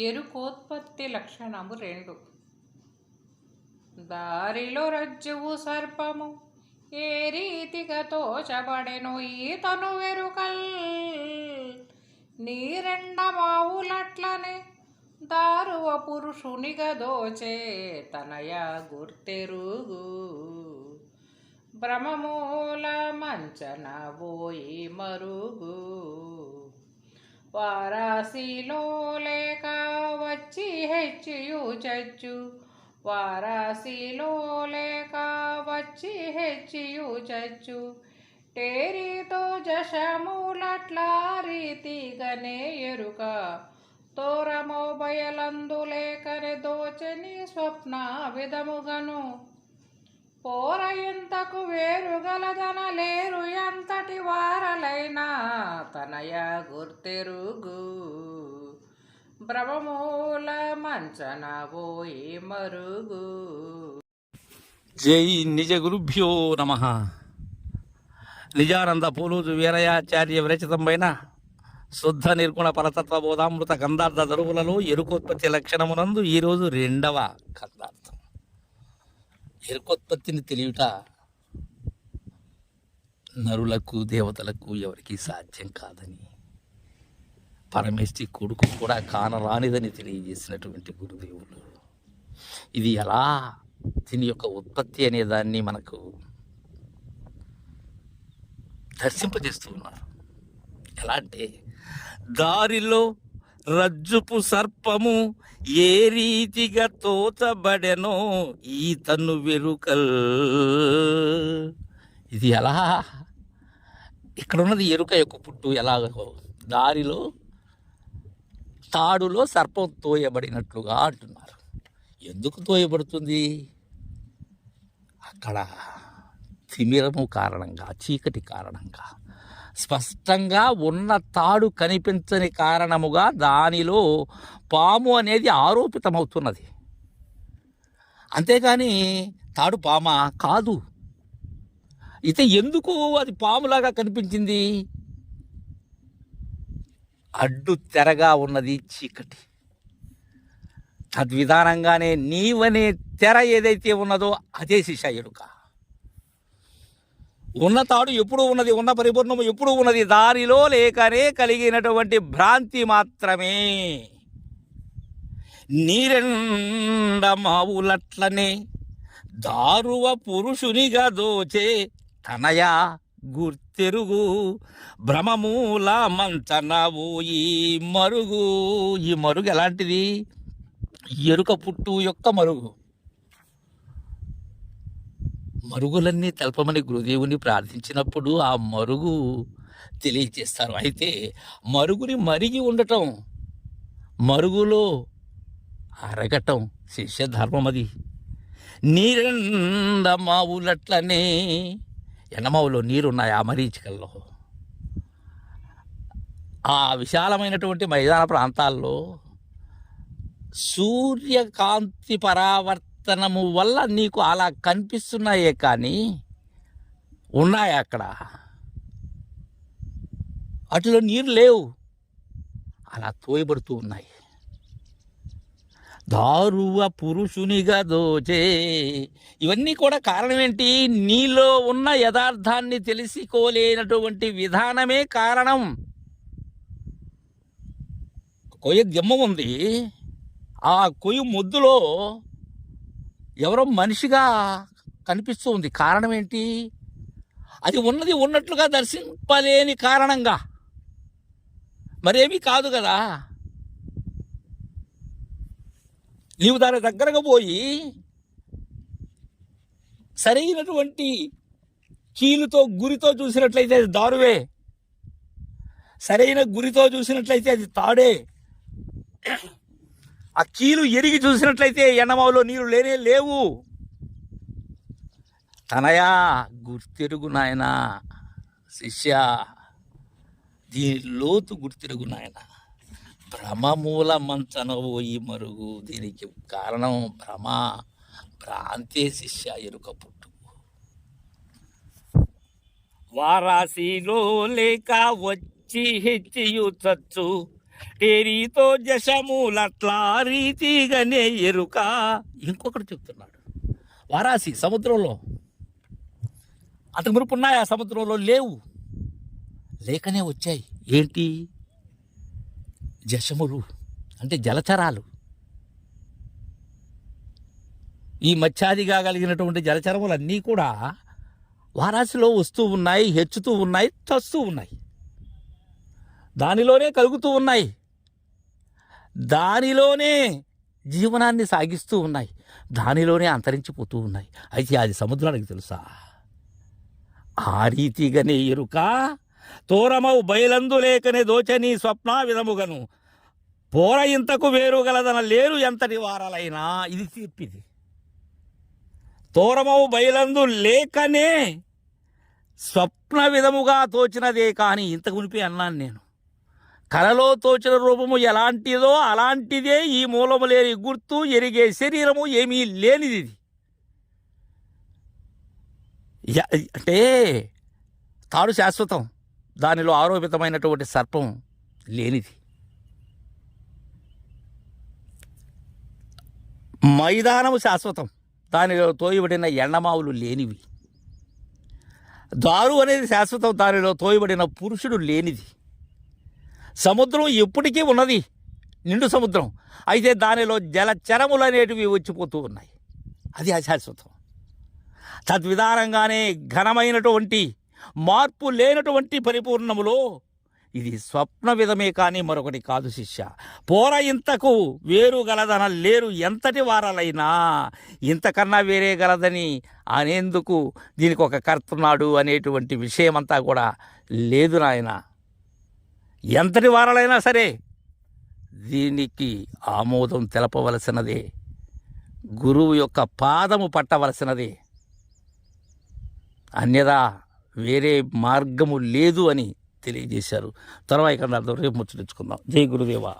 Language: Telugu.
ఎరుకోత్పత్తి లక్షణము 2. దారిలో రజ్జువు సర్పము ఏ రీతిగా తోచబడెను ఈతను వెరుకల్ నీరెండమావులట్లనే దారువ పురుషునిగా దోచే తనయ గుర్తెరుగు భ్రమమూల మంచన పోయి మరుగు వారాసిలో లేక వచ్చి హెచ్చియు చచ్చు వారాసిలో లేక వచ్చి హెచ్చియు చచ్చు టేరితో జశమూలట్లా రీతిగనే ఎరుక తోరమో బయలందు లేకనే దోచని స్వప్న విధముగను పోర ఎంతకు వేరుగలదన లేరు ఎంతటి వారలైనా తనయ గుర్తెరుగు భ్రమమూల మంచన పోయి మరుగు. జై నిజ గురుభ్యో నమ. నిజానంద పోలూజు వీరయాచార్య విరచితమైన శుద్ధ నిర్గుణ పరతత్వ బోధామృత గంధార్థ దరువులలో ఎరుకోత్పత్తి లక్షణమునందు ఈరోజు 2వ గంధార్థం. ఎరుకోత్పత్తిని తెలియట నరులకు దేవతలకు ఎవరికి సాధ్యం కాదని, పరమేశ్వరి కొడుకు కూడా కానరానిదని తెలియజేసినటువంటి గురుదేవులు ఇది ఎలా దీని యొక్క ఉత్పత్తి అనే దాన్ని మనకు దర్శింపజేస్తూ ఉన్నారు. ఎలా అంటే, దారిలో రజ్జుపు సర్పము ఏ రీతిగా తోచబడెనో ఈతను వెరుకల్. ఇది ఎలా, ఇక్కడ ఉన్నది ఎరుక యొక్క పుట్టు. ఎలాగో దారిలో తాడులో సర్పం తోయబడినట్లుగా అంటున్నారు. ఎందుకు తోయబడుతుంది? అక్కడ తిమిరము కారణంగా, చీకటి కారణంగా, స్పష్టంగా ఉన్న తాడు కనిపించని కారణముగా దానిలో పాము అనేది ఆరోపితమవుతున్నది. అంతేగాని తాడు పామా కాదు. అయితే ఎందుకు అది పాములాగా కనిపించింది? అడ్డు తెరగా ఉన్నది చీకటి. తద్విధానంగానే నీవనే తెర ఏదైతే ఉన్నదో అదే శిష ఎరుక. ఉన్న తాడు ఎప్పుడూ ఉన్నది, ఉన్న పరిపూర్ణము ఎప్పుడూ ఉన్నది. దారిలో లేకనే కలిగినటువంటి భ్రాంతి మాత్రమే. నీరెండమావులట్లనే దారువ పురుషునిగా దోచే తనయ గుర్తెరుగు భ్రమమూల మంచనవు ఈ మరుగు. ఈ మరుగు ఎలాంటిది? ఎరుక పుట్టు యొక్క మరుగు. మరుగులన్నీ తెలపమని గురుదేవుని ప్రార్థించినప్పుడు ఆ మరుగు తెలియచేస్తారు. అయితే మరుగుని మరిగి ఉండటం, మరుగులో అరగటం శిష్య ధర్మం. అది నీరెండమావులట్లనే, ఎండమావులో నీరున్నాయి ఆ మరీచికల్లో. ఆ విశాలమైనటువంటి మైదాన ప్రాంతాల్లో సూర్యకాంతి పరావర్తనము వల్ల నీకు అలా కనిపిస్తున్నాయే కానీ ఉన్నాయి అక్కడ, అటులో నీరు లేవు, అలా తోయబడుతూ ఉన్నాయి. దారువ పురుషునిగా దోచే. ఇవన్నీ కూడా కారణం ఏంటి? నీలో ఉన్న యథార్థాన్ని తెలుసుకోలేనటువంటి విధానమే కారణం. కొయ్య దిమ్మ ఉంది, ఆ కొయ్య ముద్దులో ఎవరో మనిషిగా కనిపిస్తూ ఉంది. కారణం ఏంటి? అది ఉన్నది ఉన్నట్లుగా దర్శింపలేని కారణంగా, మరేమీ కాదు కదా. నీవు దాని దగ్గరకు పోయి సరైనటువంటి కీలుతో గురితో చూసినట్లయితే అది దారువే, సరైన గురితో చూసినట్లయితే అది తాడే. ఆ కీలు ఎరిగి చూసినట్లయితే ఎండమావులో నీరు లేనే లేవు. తనయా గుర్తెరుగు నాయన శిష్య, దీని లోతు గుర్తెరుగు నాయన. భ్రమమూల మంచనవు ఈ మరుగు. దీనికి కారణం భ్రమ, భ్రాంతే శిష్య ఎరుక పుట్టు. వారాసిలో లేక వచ్చి హెచ్చియు చచ్చు ఏ రీతో జశములట్లా రీతిగానే ఎరుక. ఇంకొకటి చెప్తున్నాడు, వారాసి సముద్రంలో అంతకు మునుపు ఉన్నాయా? సముద్రంలో లేవు, లేకనే వచ్చాయి. ఏంటి? జశములు అంటే జలచరాలు. ఈ మత్స్యాదిగా కలిగినటువంటి జలచరములన్నీ కూడా వారాసిలో వస్తూ ఉన్నాయి, హెచ్చుతూ ఉన్నాయి, చస్తూ ఉన్నాయి, దానిలోనే కలుగుతూ ఉన్నాయి, దానిలోనే జీవనాన్ని సాగిస్తూ ఉన్నాయి, దానిలోనే అంతరించిపోతూ ఉన్నాయి. అయితే అది సముద్రానికి తెలుసా? ఆ రీతిగానే ఎరుక తోరమౌ బయలందు లేకనే దోచని స్వప్న విధముగను పోర ఇంతకు వేరు గలదన లేరు ఎంతటి వారాలైనా. ఇది తీర్పిది. తోరమౌ బయలందు లేకనే స్వప్న విధముగా తోచినదే. కానీ ఇంతకు మునిపే అన్నాను నేను, కలలో తోచిన రూపము ఎలాంటిదో అలాంటిదే ఈ మూలము లేని గుర్తు, ఎరిగే శరీరము ఏమీ లేనిది. అంటే తాడు శాశ్వతం, దానిలో ఆరోపితమైనటువంటి సర్పం లేనిది. మైదానము శాశ్వతం, దానిలో తోయబడిన ఎండమావులు లేనివి. దారు అనేది శాశ్వతం, దానిలో తోయబడిన పురుషుడు లేనిది. సముద్రం ఎప్పటికీ ఉన్నది, నిండు సముద్రం. అయితే దానిలో జలచరములు అనేటివి వచ్చిపోతూ ఉన్నాయి, అది అశాశ్వతం. తద్విధానంగానే ఘనమైనటువంటి మార్పు లేనటువంటి పరిపూర్ణములో ఇది స్వప్న విధమే కానీ మరొకటి కాదు శిష్య. పోర ఇంతకు వేరు గలదన లేరు ఎంతటి వారాలైనా. ఇంతకన్నా వేరే గలదని అనేందుకు దీనికి ఒక కర్తున్నాడు అనేటువంటి విషయమంతా కూడా లేదు నాయన. ఎంతటి వారాలైనా సరే దీనికి ఆమోదం తెలపవలసినదే, గురువు యొక్క పాదము పట్టవలసినదే. అన్యదా వేరే మార్గము లేదు అని తెలియజేశారు. తర్వాత ఇక్కడ రేపు ముచ్చటించుకుందాం. జై గురుదేవా.